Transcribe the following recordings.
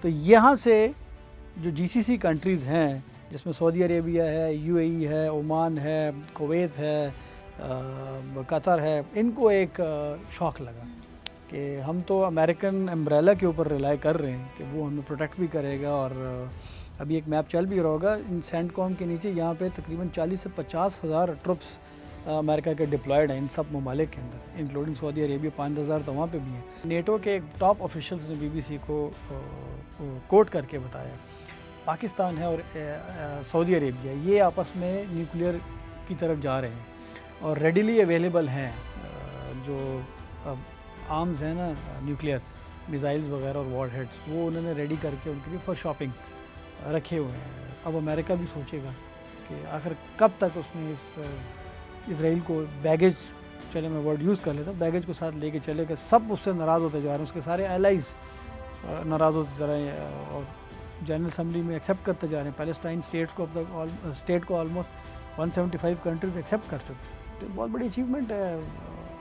तो यहाँ से जो जीसीसी कंट्रीज़ हैं, जिसमें सऊदी अरेबिया है, यूएई है, ओमान है, कुवैत है, कतर है, इनको एक शौक़ लगा कि हम तो अमेरिकन अम्ब्रेला के ऊपर रिलाई कर रहे हैं कि वो हमें प्रोटेक्ट भी करेगा। और अभी एक मैप चल भी रहा होगा इन सेंटकॉम के नीचे, यहाँ पे तकरीबन 40 से 50 हज़ार ट्रुप्स अमेरिका के डिप्लॉयड हैं इन सब ममालिक के अंदर, इंक्लूडिंग सऊदी अरेबिया। 5,000 तो वहाँ पे भी हैं। नेटो के टॉप ऑफिशियल्स ने बीबीसी को कोट करके बताया पाकिस्तान है और सऊदी अरेबिया ये आपस में न्यूक्लियर की तरफ जा रहे हैं और रेडिली अवेलेबल हैं जो आर्म्स हैं ना, न्यूक्लियर मिसाइल्स वगैरह और वॉर हेड्स, वो उन्होंने रेडी करके उनके लिए फॉर शॉपिंग रखे हुए हैं। अब अमेरिका भी सोचेगा कि आखिर कब तक उसने इस इसराइल को बैगेज, चले मैं वर्ड यूज़ कर लेता हूँ, बैगेज को साथ लेके चलेगा। सब उससे नाराज़ होते जा रहे हैं, उसके सारे एलाइज नाराज़ होते जा रहे हैं और जनरल असम्बली में एक्सेप्ट करते जा रहे हैं। पैलेस्टाइन स्टेट को ऑलमोस्ट 175 कंट्रीज एक्सेप्ट कर चुके हैं। तो बहुत बड़ी अचीवमेंट है,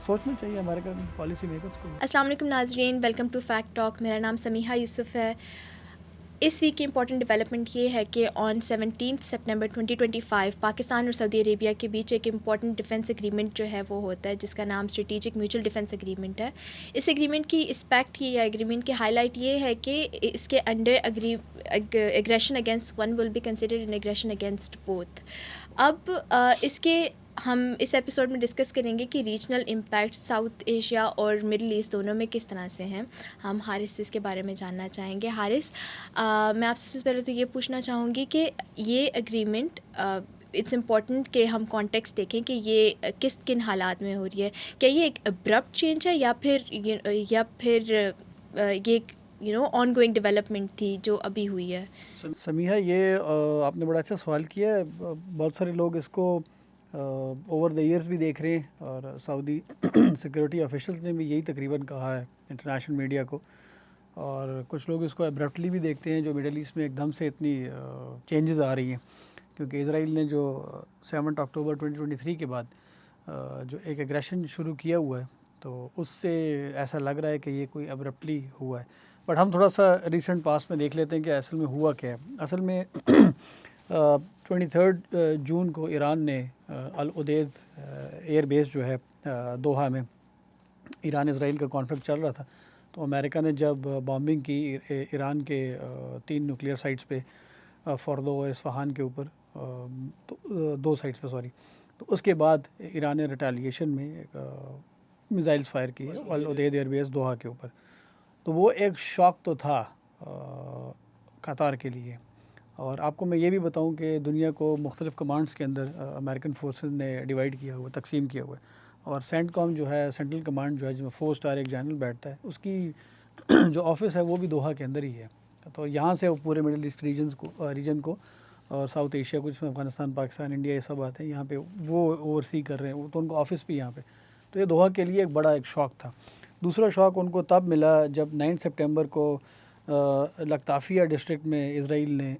सोचना चाहिए अमेरिकन पॉलिसी मेकर्स को। अस्सलाम वालेकुम नाज़रीन, वेलकम टू फैक्ट टॉक। मेरा नाम समीहा यूसुफ है। इस वीक की इंपॉर्टेंट डेवलपमेंट ये है कि ऑन 17 सितंबर 2025 पाकिस्तान और सऊदी अरेबिया के बीच एक इम्पॉर्टेंट डिफेंस एग्रीमेंट जो है वो होता है, जिसका नाम स्ट्रेटेजिक म्यूचुअल डिफेंस एग्रीमेंट है। इस एग्रीमेंट की इस्पेक्ट की या एग्रीमेंट की हाईलाइट ये है कि इसके under aggression against one will be considered an aggression against both. अब इसके हम इस एपिसोड में डिस्कस करेंगे कि रीजनल इम्पैक्ट साउथ एशिया और मिडल ईस्ट दोनों में किस तरह से हैं। हम हारिस से इसके बारे में जानना चाहेंगे। हारिस, मैं आपसे सबसे पहले तो ये पूछना चाहूँगी कि ये एग्रीमेंट इट्स इम्पॉर्टेंट कि हम कॉन्टेक्स्ट देखें कि ये किन हालात में हो रही है। क्या ये एक अब्रप्ट चेंज है या फिर ये ऑन गोइंग डेवलपमेंट थी जो अभी हुई है? समीहा, ये आपने बड़ा अच्छा सवाल किया है। बहुत सारे लोग इसको ओवर द ईयर्स भी देख रहे हैं और सऊदी सिक्योरिटी ऑफिशियल्स ने भी यही तकरीबन कहा है इंटरनेशनल मीडिया को, और कुछ लोग इसको एब्रप्टली भी देखते हैं जो मिडल ईस्ट में एकदम से इतनी चेंजेस आ रही हैं, क्योंकि इसराइल ने जो 7 अक्टूबर 2023 के बाद जो एक एग्रेशन शुरू किया हुआ है, तो उससे ऐसा लग रहा है कि ये कोई एब्रप्टली हुआ है। बट हम थोड़ा सा रिसेंट पास्ट में देख लेते हैं कि असल में हुआ क्या है। असल में 23 जून को ईरान ने अल उदैद एयर बेस जो है दोहा में, ईरान इसराइल का कॉन्फ्लिक्ट चल रहा था, तो अमेरिका ने जब बॉम्बिंग की ईरान के 3 न्यूक्लियर साइट्स पे, फॉर्दो और इस्फहान के ऊपर, तो 2 साइट्स पे सॉरी, तो उसके बाद ईरान ने रिटेलिएशन में मिसाइल्स फायर किए अल उदैद एयर बेस दोहा के ऊपर। तो वो एक शॉक तो था कतार के लिए। और आपको मैं ये भी बताऊं कि दुनिया को मुख्तलिफ़ कमांड्स के अंदर अमेरिकन फोर्सेस ने डिवाइड किया हुआ, तकसीम किया हुआ है। और सेंटकॉम जो है, सेंट्रल कमांड जो है, जिसमें 4 स्टार एक जनरल बैठता है, उसकी जो ऑफिस है वो भी दोहा के अंदर ही है। तो यहाँ से वो पूरे मिडिल ईस्ट रीजन को और साउथ एशिया को, जिसमें अफगानिस्तान, पाकिस्तान, इंडिया, ये सब आते हैं, यहाँ पे वो ओवरसी कर रहे हैं। तो उनको ऑफिस भी यहाँ पे, तो ये दोहा के लिए एक बड़ा एक शौक़ था। दूसरा शौक़ उनको तब मिला जब 9 सितंबर को लताफिया डिस्ट्रिक्ट में इसराइल ने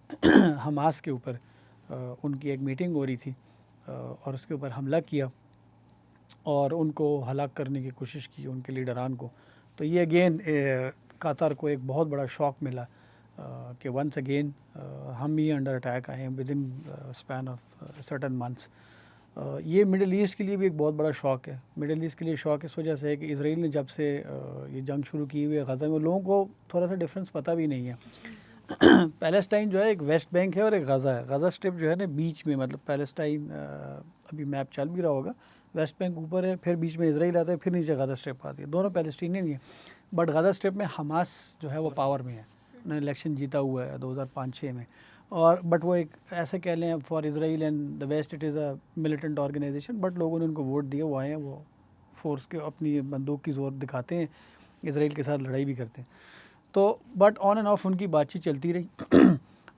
हमास के ऊपर उनकी एक मीटिंग हो रही थी और उसके ऊपर हमला किया और उनको हलाक करने की कोशिश की, उनके लीडरान को। तो ये अगेन कतार को एक बहुत बड़ा शॉक मिला कि वंस अगेन हम ही अंडर अटैक आए हैं with in span of certain months. ये मिडिल ईस्ट के लिए भी एक बहुत बड़ा शौक़ है। मिडिल ईस्ट के लिए शौक़ इस वजह से है कि इसराइल ने जब से ये जंग शुरू की हुई है गज़ा में, लोगों को थोड़ा सा डिफरेंस पता भी नहीं है। पैलेस्टाइन जो है एक वेस्ट बैंक है और एक गज़ा है। गज़ा स्ट्रिप जो है ना बीच में, मतलब पैलेस्टाइन अभी मैप चल भी रहा होगा, वेस्ट बैंक ऊपर है, फिर बीच में इसराइल आता है, फिर नीचे गज़ा स्ट्रिप आती है। दोनों पैलेस्टीनियन ही है, बट गज़ा स्ट्रिप में हमास जो है वो पावर में है। उन्होंने इलेक्शन जीता हुआ है 2005-06 में। और बट वो एक ऐसे कह लें for Israel and the west it is a militant organisation, but लोगों ने उनको वोट दिया, वो आए हैं, वो फोर्स के अपनी बंदूक की ज़ोर दिखाते हैं, इसराइल के साथ लड़ाई भी करते हैं। तो बट ऑन एंड ऑफ उनकी बातचीत चलती रही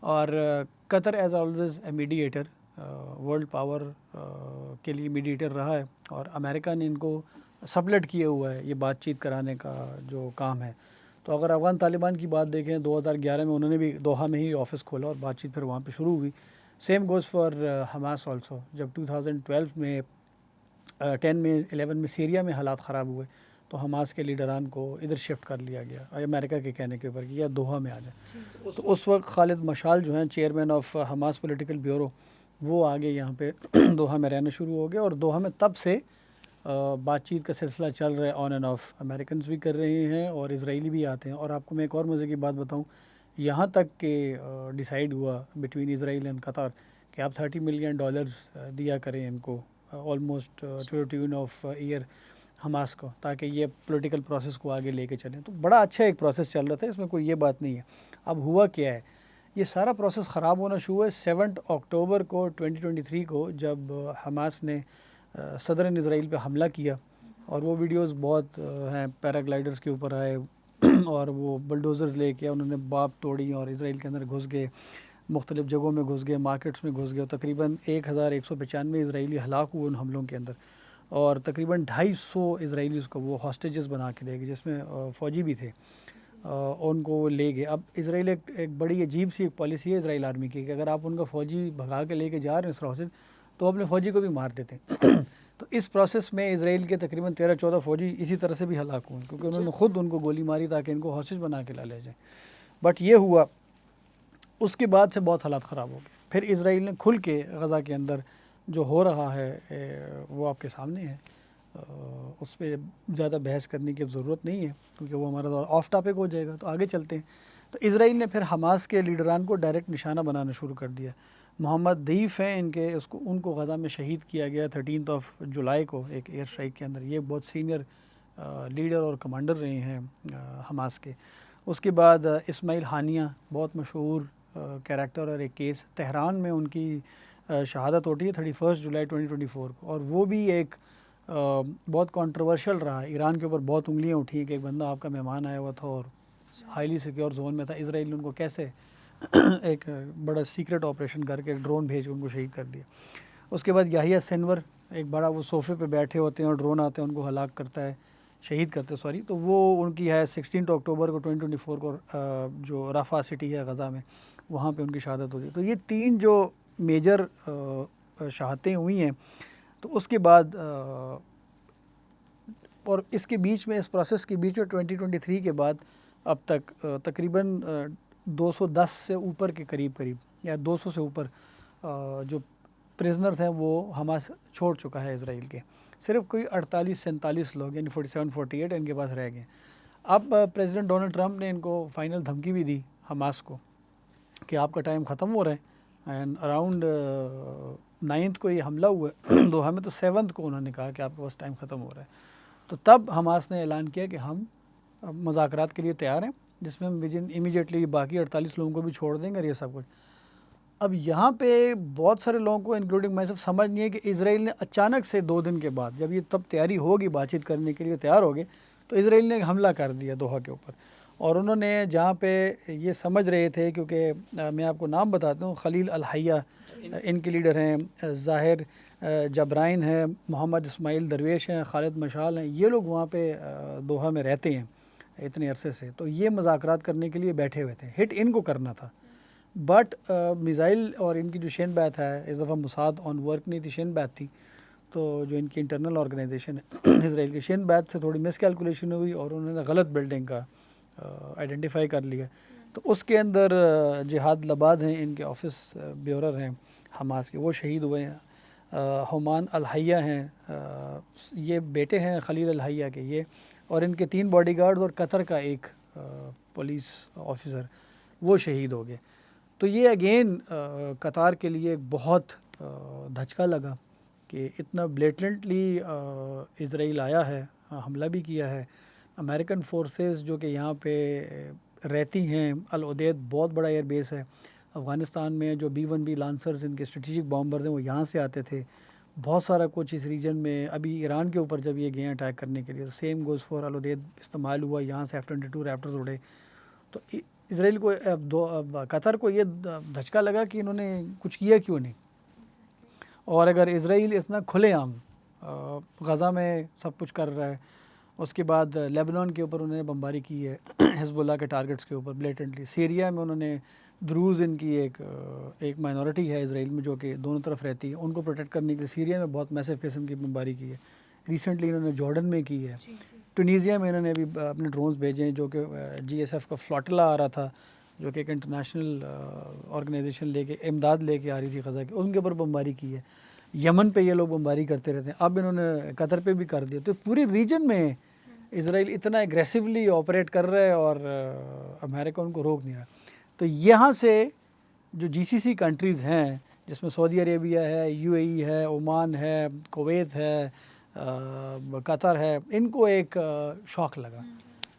और Qatar as always a mediator, world power के लिए मीडिएटर रहा है और अमेरिका ने इनको सबलेट किया हुआ है ये बातचीत कराने का जो काम है। तो अगर अफ़गान तालिबान की बात देखें, 2011 में उन्होंने भी दोहा में ही ऑफिस खोला और बातचीत फिर वहाँ पे शुरू हुई। Same goes for Hamas also. जब 2012 में 11 में सीरिया में हालात ख़राब हुए, तो तो हमास के लीडरान को इधर शिफ्ट कर लिया गया अमेरिका के कहने के ऊपर कि या दोहा में आ जाए। तो उस वक्त खालिद मशाल जो हैं chairman of Hamas political bureau, वो आगे यहाँ पे दोहा में रहना शुरू हो गए और दोहा में तब से बातचीत का सिलसिला चल रहा है ऑन एंड ऑफ। अमेरिकन भी कर रहे हैं और इसराइली भी आते हैं। और आपको मैं एक और मज़े की बात बताऊँ, यहाँ तक के डिसाइड हुआ बिटवीन इसराइल एंड कतर कि आप $30 मिलियन दिया करें इनको almost two the tune of year Hamas को, ताकि ये पॉलिटिकल प्रोसेस को आगे लेके चलें। तो बड़ा अच्छा एक प्रोसेस चल रहा था, इसमें कोई ये बात नहीं है। अब हुआ क्या है, ये सारा प्रोसेस ख़राब होना शुरू हुआ 7 अक्टूबर को 2023 को, जब हमास ने सदरन इसराइल पे हमला किया। और वो वीडियोस बहुत हैं, पैराग्लाइडर्स के ऊपर आए और वो बुलडोज़र्स लेके उन्होंने बाप तोड़ी और इसराइल के अंदर घुस गए, मुख्तलिफ़ जगहों में घुस गए, मार्केट्स में घुस गए। तकरीबन 1195 इसराइली हलाक हुए उन हमलों के अंदर और तकरीबन 250 इसराइलीज़ को वो हॉस्टेजेस बना के ले गए, जिसमें फ़ौजी भी थे। उनको ले गए। अब इसराइल एक बड़ी अजीब सी एक पॉलिसी है इसराइल आर्मी की कि अगर आप उनका फ़ौजी भगा के लेके जा रहे हैं इस हॉस्टेज, तो अपने फ़ौजी को भी मार देते हैं। तो इस प्रोसेस में इसराइल के तकरीबन 13-14 फ़ौजी इसी तरह से भी हलाक हुए, क्योंकि उन्होंने ख़ुद उनको गोली मारी ताकि इनको हॉस्टेज बना के ला ले जाए। बट ये हुआ, उसके बाद से बहुत हालात ख़राब हो गए। फिर इसराइल ने खुल के गज़ा के अंदर जो हो रहा है वो आपके सामने है, उस पर ज़्यादा बहस करने की ज़रूरत नहीं है, क्योंकि वो हमारा ऑफ टॉपिक हो जाएगा। तो आगे चलते हैं। तो इसराइल ने फिर हमास के लीडरान को डायरेक्ट निशाना बनाना शुरू कर दिया। मोहम्मद दईफ़ हैं इनके, उनको गज़ा में शहीद किया गया 13 जुलाई को एक एयर स्ट्राइक के अंदर। ये बहुत सीनियर लीडर और कमांडर रहे हैं हमास के। उसके बाद इस्माइल हानिया, बहुत मशहूर कैरेक्टर, और एक केस तेहरान में उनकी शहादत होती है 31 जुलाई 2024 को। और वो भी एक बहुत कंट्रोवर्शियल रहा। ईरान के ऊपर बहुत उंगलियां उठी हैं कि एक बंदा आपका मेहमान आया हुआ था और हाईली सिक्योर जोन में था, इसराइल ने उनको कैसे एक बड़ा सीक्रेट ऑपरेशन करके ड्रोन भेज के उनको शहीद कर दिया। उसके बाद याहिया सिनवर, एक बड़ा, वो सोफ़े पे बैठे होते हैं और ड्रोन आते हैं उनको हलाक करता है, शहीद करते हैं सॉरी। तो वो उनकी है 16 अक्टूबर को 2024 को जो रफ़ा सिटी है गज़ा में, वहाँ पे उनकी शहादत होती है। तो ये 3 जो मेजर शहादतें हुई हैं। तो उसके बाद और इसके बीच में, इस प्रोसेस के बीच में 2023 के बाद अब तक तकरीबन 210 से ऊपर के करीब या 200 से ऊपर जो प्रिजनर्स हैं वो हमास छोड़ चुका है इसराइल के। सिर्फ कोई 48-47 लोग, यानी 47-48 इनके पास रह गए। अब प्रेसिडेंट डोनाल्ड ट्रंप ने इनको फाइनल धमकी भी दी हमास को कि आपका टाइम ख़त्म हो रहा है। एंड अराउंड 9th को ये हमला हुआ दोहा में, तो 7th को उन्होंने कहा कि आपके पास टाइम ख़त्म हो रहा है। तो तब हमास ने ऐलान किया कि हम मुज़ाकरात के लिए तैयार हैं, जिसमें हम इमीडिएटली बाकी 48 लोगों को भी छोड़ देंगे और ये सब कुछ। अब यहाँ पे बहुत सारे लोगों को इंक्लूडिंग मैं सब समझ नहीं है कि इसराइल ने अचानक से 2 दिन के बाद, जब ये तब तैयारी होगी बातचीत करने के लिए तैयार हो गए, तो इसराइल ने हमला कर दिया दोहा के ऊपर। और उन्होंने जहाँ पे ये समझ रहे थे, क्योंकि मैं आपको नाम बताता हूँ, खलील अल-हैया इनके लीडर हैं, ज़ाहिर जबराइन है, मोहम्मद इस्माइल दरवेश हैं, खालिद मशाल हैं, ये लोग वहाँ पे दोहा में रहते हैं इतने अरसे से। तो ये मुज़ाकरात करने के लिए बैठे हुए थे, हिट इनको करना था। बट मिज़ाइल और इनकी जो शेन बैत है, इस दफ़ा मुसाद ऑन वर्क नहीं थी, शेन बैत थी। तो जो इनकी इंटरनल ऑर्गेनाइजेशन है इसराइल की, शेन बैत से थोड़ी मिस कैलकुलेशन हुई और उन्होंने गलत बिल्डिंग का आइडेंटिफाई कर लिया। तो उसके अंदर जिहाद लबाद हैं, इनके ऑफिस ब्यूरर हैं हमास के, वो शहीद हुए हैं। हुमान अल-हैया हैं, ये बेटे हैं खलील अल-हैया के ये, और इनके 3 बॉडीगार्ड्स और कतर का एक पुलिस ऑफिसर, वो शहीद हो गए। तो ये अगेन कतार के लिए बहुत धचका लगा कि इतना ब्लेटेंटली इसराइल आया है, हमला भी किया है। अमेरिकन फोर्सेस जो कि यहाँ पे रहती हैं, अल उदैद बहुत बड़ा एयर बेस है अफ़गानिस्तान में, जो B-1B लांसर्स इनके स्ट्रेटेजिक बॉम्बर्स हैं वो यहाँ से आते थे। बहुत सारा कुछ इस रीजन में, अभी ईरान के ऊपर जब ये गए अटैक करने के लिए, तो same goes for Al Udeid इस्तेमाल हुआ, यहाँ से F-22 रैप्टर्स उड़े। तो इसराइल को कतर को ये धचका लगा कि इन्होंने कुछ किया क्यों नहीं। और अगर इसराइल इतना खुलेआम गज़ा में सब कुछ कर रहा है, उसके बाद लेबनान के ऊपर उन्होंने बमबारी की है हिज़्बुल्लाह के टारगेट्स के ऊपर ब्लेटेंटली। सीरिया में उन्होंने द्रूज़, इनकी एक माइनॉरिटी है इसराइल में जो कि दोनों तरफ रहती है, उनको प्रोटेक्ट करने के लिए सीरिया में बहुत मैसिव किस्म की बमबारी की है। रिसेंटली इन्होंने जॉर्डन में की है, ट्यूनीसिया में इन्होंने अभी अपने ड्रोन्स भेजे हैं जो कि GSF का फ्लॉटिला आ रहा था जो कि एक इंटरनेशनल ऑर्गेनाइजेशन लेके इमदाद लेके आ रही थी ग़ज़ा की, उनके ऊपर बमबारी की है। यमन पे ये लोग बमबारी करते रहते हैं, अब इन्होंने कतर पे भी कर दिया। तो पूरे रीजन में इसराइल इतना एग्रेसिवली ऑपरेट कर रहा है और अमेरिका उनको रोक नहीं रहा। तो यहाँ से जो GCC कंट्रीज़ हैं जिसमें सऊदी अरेबिया है, UAE है, ओमान है, कुवैत है, कतर है, इनको एक शौक़ लगा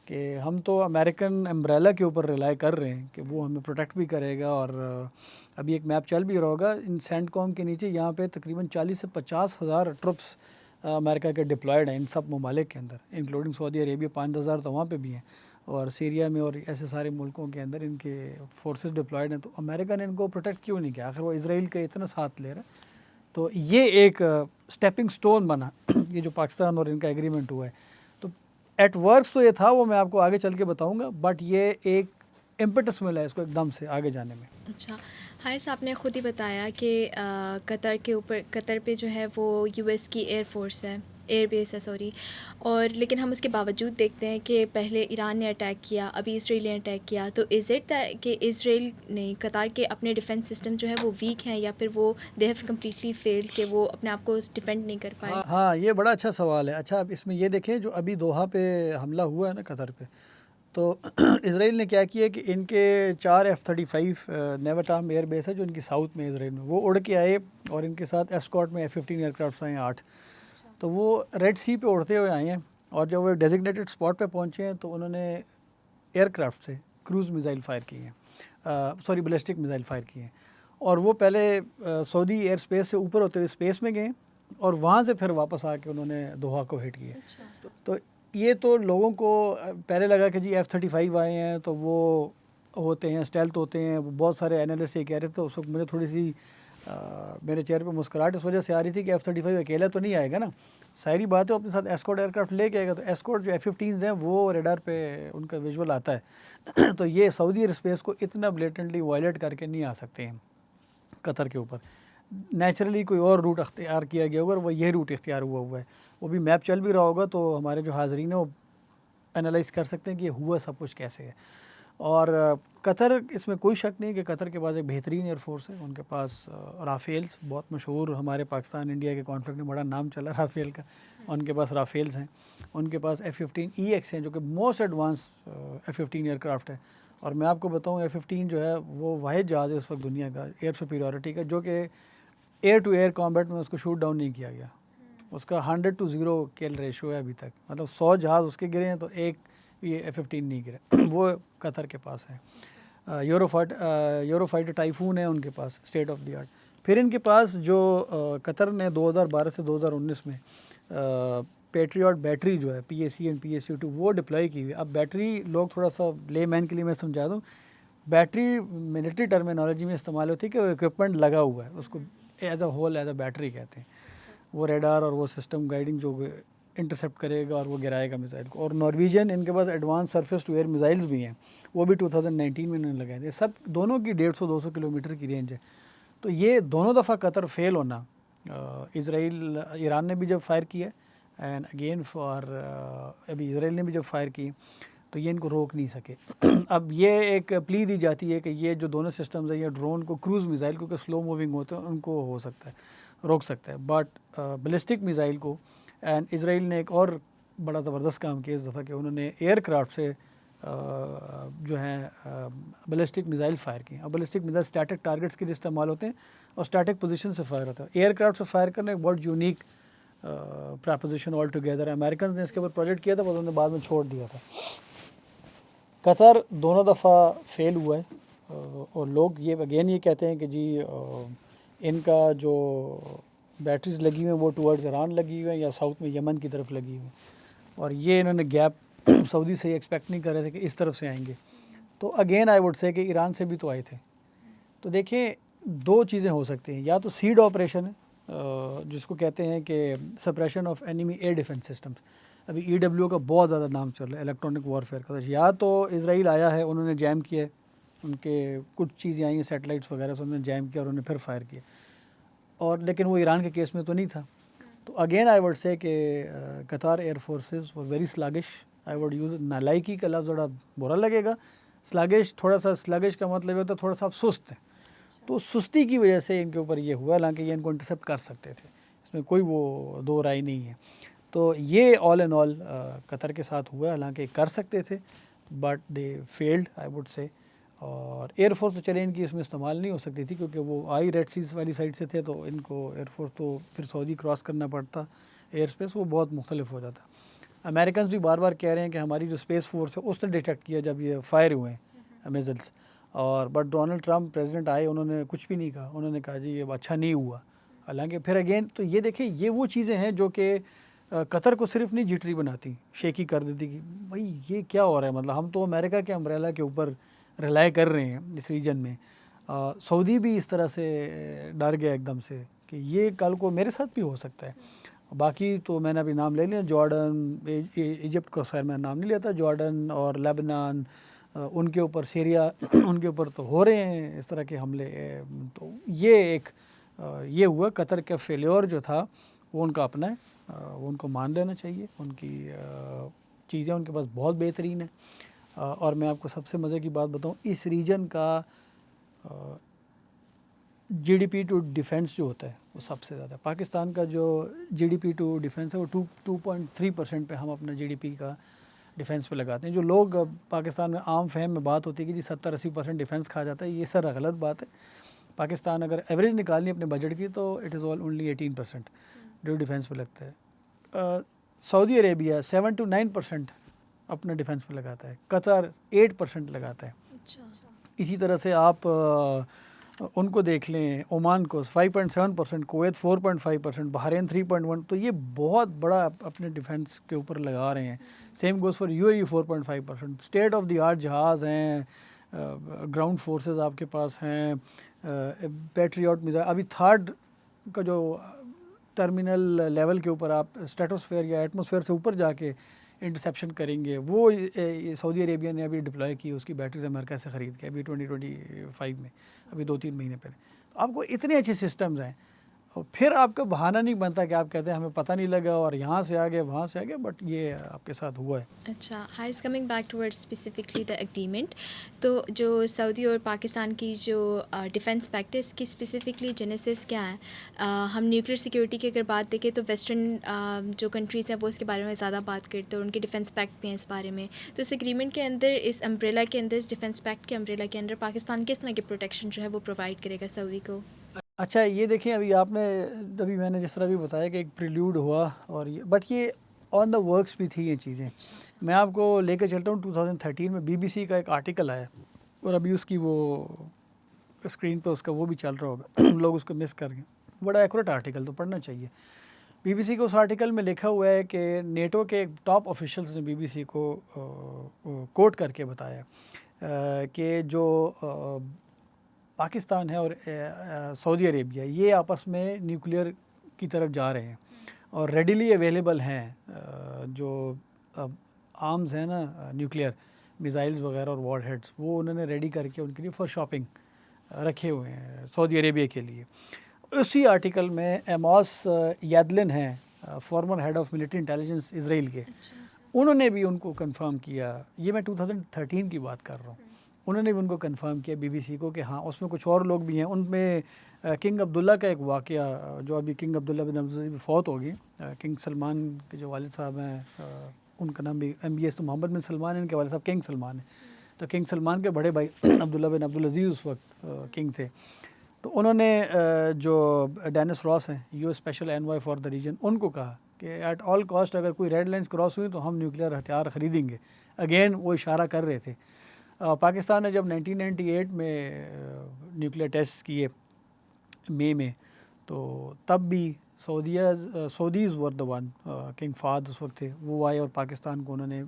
कि हम तो अमेरिकन अम्ब्रेला के ऊपर रिलाई कर रहे हैं कि वो हमें प्रोटेक्ट भी करेगा। और अभी एक मैप चल भी रहा होगा इन सेंटकॉम के नीचे, यहाँ पे तकरीबन 40 से 50 हज़ार ट्रुप्स अमेरिका के डिप्लॉयड हैं इन सब ममालिक के अंदर, इंक्लूडिंग सऊदी अरेबिया 5,000 तो वहाँ पे भी हैं, और सीरिया में और ऐसे सारे मुल्कों के अंदर इनके फोर्सेस डिप्लॉयड हैं। तो अमेरिका ने इनको प्रोटेक्ट क्यों नहीं किया? आखिर वो इसराइल का इतना साथ ले रहा है। तो ये एक स्टेपिंग स्टोन बना ये जो पाकिस्तान और इनका एग्रीमेंट हुआ है। तो एट वर्क्स तो ये था, वो मैं आपको आगे चल के बताऊंगा, बट ये एक इम्पटस मिला है इसको एकदम से आगे जाने में। अच्छा, हारिस आपने ख़ुद ही बताया कि कतर पे जो है वो US की एयरफोर्स है, एयरबेस है सॉरी, और लेकिन हम उसके बावजूद देखते हैं कि पहले ईरान ने अटैक किया, अभी इसराइल ने अटैक किया। तो इज़ इट कि इसराइल ने कतर के अपने डिफेंस सिस्टम जो है वो वीक हैं, या फिर वो दे हैव कम्प्लीटली फेल्ड कि वो अपने आप को डिफेंड नहीं कर पाए? हाँ, ये बड़ा अच्छा सवाल है। अच्छा, अब इसमें ये देखें जो अभी दोहा पे हमला हुआ है ना कतर पे, तो इसराइल ने क्या किया कि इनके 4 F-35 नेवाटाम एयर बेस है जो इनकी साउथ में इसराइल में, वो उड़ के आए और इनके साथ एस्कॉर्ट में F-15 एयरक्राफ्ट आए 8। तो वो रेड सी पे उड़ते हुए आए हैं, और जब वो डेजिग्नेटेड स्पॉट पे पहुंचे हैं तो उन्होंने एयरक्राफ्ट से क्रूज़ मिसाइल फायर किए हैं, सॉरी बैलिस्टिक मिसाइल फायर किए हैं। और वो पहले सऊदी एयर स्पेस से ऊपर होते हुए स्पेस में गए और वहाँ से फिर वापस आके उन्होंने दोहा को हिट किया। तो ये तो लोगों को पहले लगा कि जी F-35 आए हैं तो वो होते हैं, स्टेल्थ होते हैं। बहुत सारे एनालिस्ट ये कह रहे थे, उस वक्त मुझे थोड़ी सी मेरे चेहरे पे मुस्कुराहट इस वजह से आ रही थी कि F-35 अकेला तो नहीं आएगा ना, सारी बात है अपने साथ एस्कॉर्ट एयरक्राफ्ट लेके आएगा। तो एस्कॉर्ट जो F-15s हैं वो रेडार पे उनका विजुअल आता है तो ये सऊदी एयर स्पेस को इतना ब्लेटेंटली वायलेट करके नहीं आ सकते हैं कतर के ऊपर। नेचुरली कोई और रूट अख्तियार किया गया होगा और वो ये रूट इख्तियार हुआ है। वो भी मैप चल भी रहा होगा तो हमारे जो हाज़रीन हैं वो एनालाइज़ कर सकते हैं कि ये हुआ सब कुछ कैसे है। और कतर, इसमें कोई शक नहीं कि कतर के पास एक बेहतरीन एयरफोर्स है। उनके पास राफ़ेल्स, बहुत मशहूर, हमारे पाकिस्तान इंडिया के कॉन्फ्लिक्ट में बड़ा नाम चला राफ़ेल का, उनके पास राफ़ेल्स हैं। उनके पास F-15EX हैं जो कि मोस्ट एडवांस F-15 एयरक्राफ्ट है। और मैं आपको बताऊँ F-15 जो है वो वाहिद जहाज़ है उस वक्त दुनिया का एयर सुपीरियॉरिटी का, जो कि एयर टू एयर कॉम्बैट में उसको शूट डाउन नहीं किया गया। उसका 100 to 0 किल रेशो है अभी तक, मतलब 100 जहाज़ उसके गिरे हैं तो एक ये F-15 नहीं गिरे वो कतर के पास है। यूरोफाइटर टाइफून है उनके पास, स्टेट ऑफ द आर्ट। फिर इनके पास जो कतर ने 2012 से 2019 में पेट्रियट बैटरी जो है PAC एंड PAC-2 वो डिप्लॉय की हुई। अब बैटरी लोग थोड़ा सा ले मैन के लिए मैं समझा दूँ, बैटरी मिलिट्री टर्मिनोलॉजी में इस्तेमाल होती है कि इक्विपमेंट लगा हुआ है, उसको as a whole as a battery कहते हैं। वो रेडार और वो सिस्टम गाइडिंग जो इंटरसेप्ट करेगा और वो गिराएगा मिसाइल को। और नॉर्वेजियन, इनके पास advance surface to air missiles भी हैं, वो भी 2019 में इन्होंने लगाए थे। सब दोनों की 150-200 किलोमीटर की रेंज है। तो ये दोनों दफ़ा कतर फेल होना, इसराइल ईरान ने भी जब फायर किया एंड अगेन फॉर अभी इसराइल ने भी जब फायर की, तो ये इनको रोक नहीं सके। अब ये एक प्ली दी जाती है कि ये जो दोनों सिस्टम्स है, ये ड्रोन को, क्रूज़ मिसाइल को, स्लो मूविंग होते हैं उनको हो सकता है रोक सकता है, बट बैलिस्टिक मिसाइल को। एंड इसराइल ने एक और बड़ा ज़बरदस्त काम किया इस दफ़ा कि उन्होंने एयरक्राफ्ट से जो है बैलिस्टिक मिसाइल फायर किए। अब बैलिस्टिक मिसाइल स्टैटिक टारगेट्स के लिए इस्तेमाल होते हैं और स्टैटिक पोजीशन से फायर होता है। एयरक्राफ्ट से फायर करना एक बहुत यूनिक प्रपोजिशन ऑल टुगेदर है। अमेरिकन ने इसके ऊपर प्रोजेक्ट किया था पर उन्होंने बाद में छोड़ दिया था। कतर दोनों दफ़ा फेल हुआ है और लोग ये अगेन ये कहते हैं कि जी इनका जो बैटरीज लगी हुई हैं वो टुवर्ड्स ईरान लगी हुई हैं या साउथ में यमन की तरफ लगी हुई हैं, और ये इन्होंने गैप सऊदी से एक्सपेक्ट नहीं कर रहे थे कि इस तरफ से आएंगे। तो अगेन आई वुड से कि ईरान से भी तो आए थे। तो देखिए, दो चीज़ें हो सकती हैं, या तो सीड ऑपरेशन है जिसको कहते हैं कि suppression of enemy air defence systems. अभी EW का बहुत ज़्यादा नाम चल रहा है, इलेक्ट्रॉनिक वॉरफेयर का। या तो इसराइल आया है, उन्होंने जैम किया है, उनके कुछ चीज़ें आई हैं सैटेलाइट्स वगैरह से, उन्होंने जैम किया और उन्होंने फिर फायर किया, और लेकिन वो ईरान के केस में तो नहीं था। तो अगेन आई वुड से कि Qatar air forces were very sluggish. I would use नालायकी का लफ्ज़ थोड़ा बुरा लगेगा, स्लगिश, थोड़ा सा स्लगिश का मतलब होता है थोड़ा सा आप सुस्त हैं, तो सुस्ती की वजह से इनके ऊपर ये हुआ, हालांकि ये इनको इंटरसेप्ट कर सकते थे, इसमें कोई वो दो राय नहीं है। तो ये ऑल एंड ऑल कतर के साथ हुआ, हालांकि कर सकते थे but they failed I would say. और एयरफोर्स तो चले इनकी इसमें इस्तेमाल नहीं हो सकती थी क्योंकि वो आई रेड सीज वाली साइड से थे, तो इनको एयरफोर्स तो फिर सऊदी क्रॉस करना पड़ता, एयर स्पेस वो बहुत मुख्तलिफ हो जाता। अमेरिकन भी बार बार कह रहे हैं कि हमारी जो स्पेस फोर्स है उसने डिटेक्ट किया जब ये फायर हुए हैं मिज़ल्स, और बट डोनाल्ड ट्रंप प्रेसिडेंट आए, उन्होंने कुछ भी नहीं कहा, उन्होंने कहा जी ये अच्छा नहीं हुआ। हालांकि फिर अगेन तो ये देखिए ये वो चीज़ें हैं जो कि कतर को सिर्फ नहीं जिटरी बनाती, शेकी कर देती कि भाई ये क्या हो रहा है, मतलब हम तो अमेरिका के अम्ब्रेला के ऊपर रिलाई कर रहे हैं इस रीजन में। सऊदी भी इस तरह से डर गया एकदम से कि ये कल को मेरे साथ भी हो सकता है। बाकी तो मैंने अभी नाम ले लिया, जॉर्डन, इजिप्ट का खैर मैं नाम नहीं लेता, जॉर्डन और लेबनान, उनके ऊपर सीरिया उनके ऊपर तो हो रहे हैं इस तरह के हमले। तो ये एक ये हुआ कतर का फेल्योर जो था वो उनका अपना है, वो उनको मान लेना चाहिए, उनकी चीज़ें उनके पास बहुत बेहतरीन है। और मैं आपको सबसे मज़े की बात बताऊं, इस रीजन का जीडीपी टू डिफेंस जो होता है वो सबसे ज़्यादा, पाकिस्तान का जो जीडीपी टू डिफेंस है वो 2.3% पे हम अपना जीडीपी का डिफेंस पे लगाते हैं। जो लोग पाकिस्तान में आम फहम में बात होती है कि जी 70-80% डिफेंस खा जाता है, ये सर गलत बात है। पाकिस्तान अगर एवरेज निकालनी अपने बजट की तो इट इज़ ऑल ओनली 18% जो डिफेंस पे लगता है। सऊदी अरेबिया 7 to 9% अपने डिफेंस पे लगाता है, कतर 8% लगाता है। इसी तरह से आप उनको देख लें, ओमान को 5.7%, कुवैत 4.5%, बहरीन 3.1, तो ये बहुत बड़ा अपने डिफेंस के ऊपर लगा रहे हैं। Same goes for UAE 4.5%। State of the art जहाज़ हैं, ग्राउंड फोर्सेस आपके पास हैं, पैट्रियट मिसाइल, अभी थर्ड का जो टर्मिनल लेवल के ऊपर आप स्ट्रेटोस्फेयर या एटमॉस्फेयर से ऊपर जाके इंटरसेप्शन करेंगे, वो सऊदी अरेबिया ने अभी डिप्लॉय की, उसकी बैटरीज अमेरिका से ख़रीद के अभी 2025 में, अभी 2-3 महीने पहले। तो आपको इतने अच्छे सिस्टम्स हैं और फिर आपका बहाना नहीं बनता कि आप कहते हैं हमें पता नहीं लगा और यहाँ से आ गए वहाँ से आ गए, बट ये आपके साथ हुआ है। अच्छा, Haris, coming back towards specifically the agreement, तो जो सऊदी और पाकिस्तान की जो डिफेंस पैक्ट है इसकी स्पेसिफिकली जेनेसिस क्या है? हम न्यूक्लियर सिक्योरिटी की अगर बात देखें तो वेस्टर्न जो कंट्रीज़ हैं वो इसके बारे में ज़्यादा बात करते हैं, उनके डिफेंस पैक्ट भी हैं इस बारे में। तो इस एग्रीमेंट के अंदर, इस अम्ब्रेला के अंदर, इस डिफेंस पैक्ट के अम्ब्रेला के अंदर पाकिस्तान किस तरह की प्रोटेक्शन जो है वो प्रोवाइड करेगा सऊदी को? अच्छा, ये देखिए अभी आपने, अभी मैंने जिस तरह भी बताया कि एक प्रिल्यूड हुआ और ये, बट ये ऑन द वर्क्स भी थी ये चीज़ें। मैं आपको लेकर चलता हूँ 2013 में बीबीसी का एक आर्टिकल आया और अभी उसकी वो स्क्रीन पे उसका वो भी चल रहा होगा लोग उसको मिस कर गए, बड़ा एक्यूरेट आर्टिकल, तो पढ़ना चाहिए। बीबीसी को उस आर्टिकल में लिखा हुआ है कि नेटो के टॉप ऑफिशियल्स ने बीबीसी को कोट करके बताया कि जो पाकिस्तान है और सऊदी अरेबिया ये आपस में न्यूक्लियर की तरफ जा रहे हैं और रेडिली अवेलेबल हैं जो आर्म्स हैं ना, न्यूक्लियर मिसाइल्स वगैरह और वॉर हेड्स, वो उन्होंने रेडी करके उनके लिए फॉर शॉपिंग रखे हुए हैं सऊदी अरेबिया के लिए। उसी आर्टिकल में एमॉस यादलिन हैं, farmer head of military intelligence Israel के, उन्होंने भी उनको कंफर्म किया, ये मैं 2013 की बात कर रहा हूँ, उन्होंने भी उनको कंफर्म किया बीबीसी को कि हाँ उसमें कुछ और लोग भी हैं। उनमें किंग अब्दुल्ला का एक वाक़या, जो अभी किंग अब्दुल्ला बिन अब्दुल फौत हो गई, किंग सलमान के जो वालिद साहब हैं, उनका नाम भी MBS तो मोहम्मद बिन सलमान है, इनके वालिद साहब किंग सलमान है। तो किंग सलमान के बड़े भाई अब्दुल्ला बिन अब्दुल अजीज़ उस वक्त किंग थे। तो उन्होंने जो डेनिस रॉस हैं, US special envoy for the region, उनको कहा कि एट ऑल कॉस्ट अगर कोई रेड लाइन्स क्रॉस हुई तो हम न्यूक्लियर हथियार ख़रीदेंगे। अगेन वो इशारा कर रहे थे। पाकिस्तान ने जब 1998 में न्यूक्लियर टेस्ट किए मई में, तो तब भी Saudis were the one, king Fahad उस वक्त थे, वो आए और पाकिस्तान को उन्होंने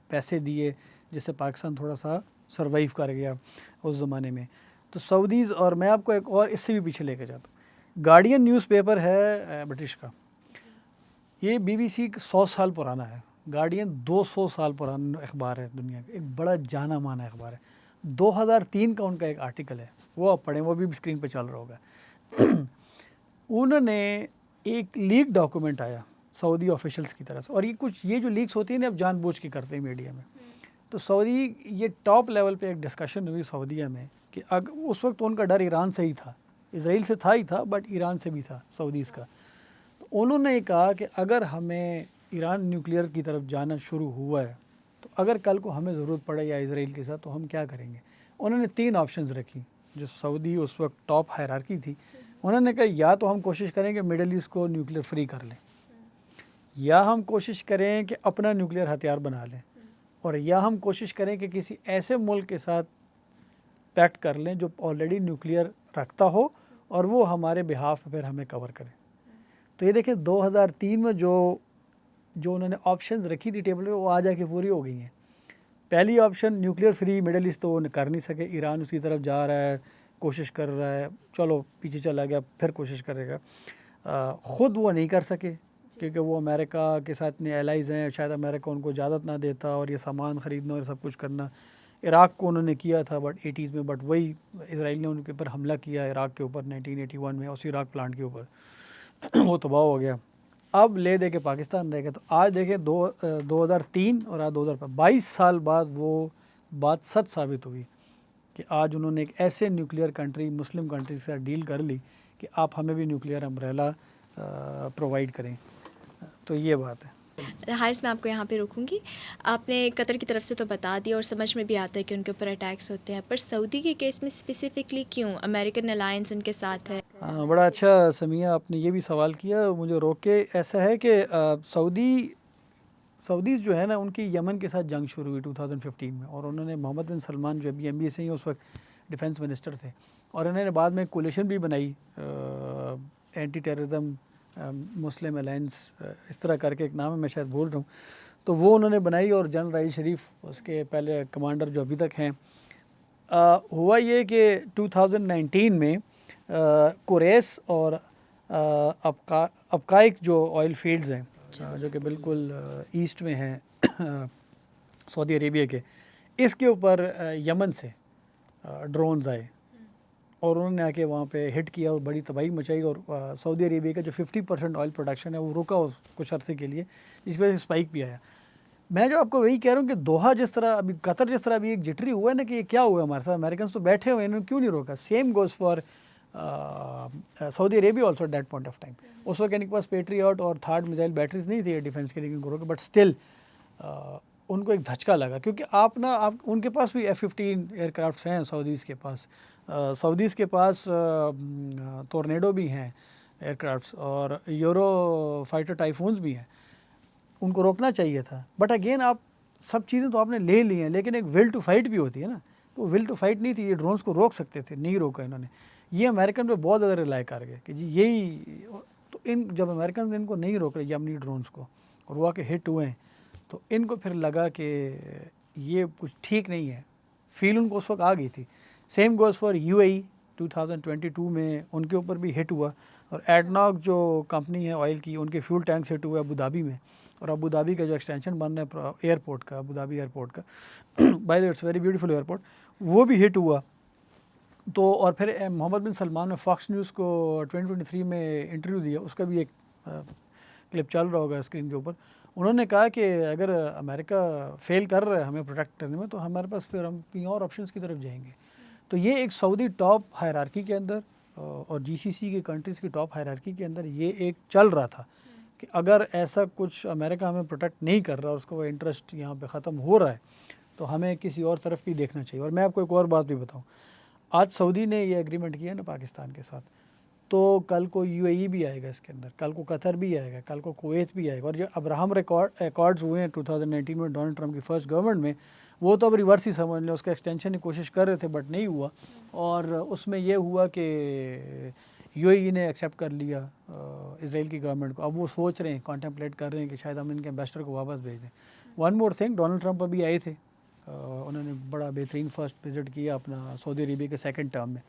पैसे दिए जिससे पाकिस्तान थोड़ा सा सरवाइव कर गया उस ज़माने में। तो सऊदीज़, और मैं आपको एक और इससे भी पीछे लेके जाता हूँ, गार्डियन न्यूज़पेपर है ब्रिटिश का, ये BBC 100 साल पुराना है। गार्डियन 200 साल पुराना अखबार है, दुनिया का एक बड़ा जाना माना अखबार है। 2003 का उनका एक आर्टिकल है, वो आप पढ़ें, वो भी स्क्रीन पे चल रहा होगा। उन्होंने एक लीक डॉक्यूमेंट आया सऊदी ऑफिशियल्स की तरफ से, और ये जो लीक्स होती है ना अब जानबूझ के करते हैं मीडिया में। तो सऊदी ये टॉप लेवल पे एक डिस्कशन हुई सऊदीया में कि उस वक्त तो उनका डर ईरान से ही था, इसराइल से था ही था, बट ईरान से भी था सऊदीज़ का। तो उन्होंने ये कहा कि अगर हमें ईरान न्यूक्लियर की तरफ जाना शुरू हुआ है तो अगर कल को हमें ज़रूरत पड़े या इसराइल के साथ तो हम क्या करेंगे। उन्होंने 3 ऑप्शंस रखी जो सऊदी उस वक्त टॉप हायरार्की थी। उन्होंने कहा या तो हम कोशिश करें कि मिडल ईस्ट को न्यूक्लियर फ्री कर लें, या हम कोशिश करें कि अपना न्यूक्लियर हथियार बना लें, और या हम कोशिश करें कि किसी ऐसे मुल्क के साथ पैक्ट कर लें जो ऑलरेडी न्यूक्लियर रखता हो और वो हमारे बिहाफ पे फिर हमें कवर करे। तो ये देखें 2003 में जो उन्होंने ऑप्शंस रखी थी टेबल पे वो आ जाके पूरी हो गई हैं। पहली option nuclear free middle east तो वो कर नहीं सके, ईरान उसकी तरफ जा रहा है, कोशिश कर रहा है, चलो पीछे चला गया, फिर कोशिश करेगा। ख़ुद वो नहीं कर सके क्योंकि वो अमेरिका के साथ इतने एलाइज़ हैं, शायद अमेरिका उनको इजाज़त ना देता, और ये सामान ख़रीदना और सब कुछ करना। इराक़ को उन्होंने किया था बट 80s में, बट वही इसराइल ने उनके ऊपर हमला किया इराक़ के ऊपर 1981 में, उसी इराक़ प्लांट के ऊपर वो तबाह हो गया। अब ले दे के पाकिस्तान रह गया। तो आज देखें 2003 और आज 22 साल बाद वो बात सच साबित हुई कि आज उन्होंने एक ऐसे न्यूक्लियर कंट्री, मुस्लिम कंट्री के साथ डील कर ली कि आप हमें भी न्यूक्लियर अम्ब्रेला प्रोवाइड करें। तो ये बात है। हारिस, मैं आपको यहाँ पे रोकूंगी। आपने कतर की तरफ से तो बता दिया और समझ में भी आता है कि उनके ऊपर अटैक्स होते हैं, पर सऊदी के केस में स्पेसिफिकली क्यों अमेरिकन अलायंस उनके साथ है? बड़ा अच्छा समिया आपने ये भी सवाल किया मुझे रोक के। ऐसा है कि सऊदीज़ जो है ना उनकी यमन के साथ जंग शुरू हुई 2015 में, और उन्होंने मोहम्मद बिन सलमान जो अभी MBA से ही उस वक्त डिफेंस मिनिस्टर थे, और उन्होंने बाद में कोलिशन भी बनाई एंटी टेररिज्म मुस्लिम अलायंस, इस तरह करके एक नाम है, मैं शायद भूल रहा हूँ। तो वो उन्होंने बनाई, और जनरल राइल शरीफ उसके पहले कमांडर जो अभी तक हैं। हुआ ये कि 2019 में कुरैस और अबकाइक जो ऑयल फील्ड्स हैं जो कि बिल्कुल ईस्ट में हैं सऊदी अरेबिया के, इसके ऊपर यमन से ड्रोन्स आए और उन्होंने आके वहाँ पे हिट किया और बड़ी तबाही मचाई, और सऊदी अरेबिया का जो 50% ऑयल प्रोडक्शन है वो रुका कुछ अरसे के लिए, जिस वजह से स्पाइक भी आया। मैं जो आपको वही कह रहा हूँ कि दोहा जिस तरह अभी, कतर जिस तरह अभी एक जिटरी हुआ है ना कि ये क्या हुआ हमारे साथ, अमेरिकन तो बैठे हुए हैं, इन्होंने क्यों नहीं रोका। Same goes for Saudi Arabia also at that point of time. उस वक्त इनके पास पेट्रियट और थर्ड मिसाइल बैटरीज नहीं थी डिफेंस के लिए इनको रोके, बट स्टिल उनको एक धचका लगा, क्योंकि आप उनके पास भी F-15 एयरक्राफ्ट्स हैं सऊदीज़ के पास, सऊदीज़ के पास टोर्नेडो भी हैं एयरक्राफ्ट्स, और यूरो फाइटर टाइफून्स भी हैं। उनको रोकना चाहिए था, बट अगेन आप सब चीज़ें तो आपने ले ली हैं, लेकिन एक विल टू फाइट भी होती है ना, तो विल टू फाइट नहीं थी। ये ड्रोन्स को रोक सकते थे, नहीं रोका इन्होंने। ये अमेरिकन पे बहुत ज़्यादा रिलाई कर गए कि जी यही, तो जब अमेरिकन इनको नहीं रोक रहे यमनी ड्रोन्स को और वो आके हिट हुए हैं, तो इनको फिर लगा कि ये कुछ ठीक नहीं है, फील उनको उस वक्त आ गई थी। सेम गोज़ फॉर UAE 2022 में उनके ऊपर भी हिट हुआ, और एडनॉक जो कंपनी है ऑयल की, उनके फ्यूल टैंक्स हिट हुए अबू धाबी में, और अबू धाबी का जो एक्सटेंशन बन रहा है एयरपोर्ट का, अबू धाबी एयरपोर्ट का, by the way it's very beautiful airport, वो भी हिट हुआ। तो और फिर मोहम्मद बिन सलमान ने फॉक्स न्यूज़ को 2023 में इंटरव्यू दिया, उसका भी एक क्लिप चल रहा होगा स्क्रीन के ऊपर। उन्होंने कहा कि अगर अमेरिका फेल कर रहा है हमें प्रोटेक्ट करने में, तो हमारे पास फिर हम कहीं और ऑप्शंस की तरफ जाएंगे। तो ये एक सऊदी टॉप हायरार्की के अंदर और GCC के कंट्रीज़ की टॉप हायरार्की के अंदर ये एक चल रहा था कि अगर ऐसा कुछ अमेरिका हमें प्रोटेक्ट नहीं कर रहा और उसका वो इंटरेस्ट यहाँ पे ख़त्म हो रहा है, तो हमें किसी और तरफ भी देखना चाहिए। और मैं आपको एक और बात भी बताऊँ, आज सऊदी ने ये एग्रीमेंट किया ना पाकिस्तान के साथ, तो कल को UAE भी आएगा इसके अंदर, कल को कतर भी आएगा, कल को कुवैत भी आएगा। और जो अब्राहम अकॉर्ड्स हुए हैं 2019 में डोनाल्ड ट्रंप की फर्स्ट गवर्नमेंट में, वो तो अब रिवर्स ही समझ लें, उसका एक्सटेंशन की कोशिश कर रहे थे बट नहीं हुआ, और उसमें ये हुआ कि UAE ने एक्सेप्ट कर लिया इसराइल की गवर्नमेंट को। अब वो सोच रहे हैं, कॉन्टेम्पलेट कर रहे हैं कि शायद हम इनके एम्बेसडर को वापस भेज दें। One more thing, Donald Trump अभी आए थे, उन्होंने बड़ा बेहतरीन फर्स्ट विज़िट किया अपना सऊदी अरेबिया के सेकंड टर्म में,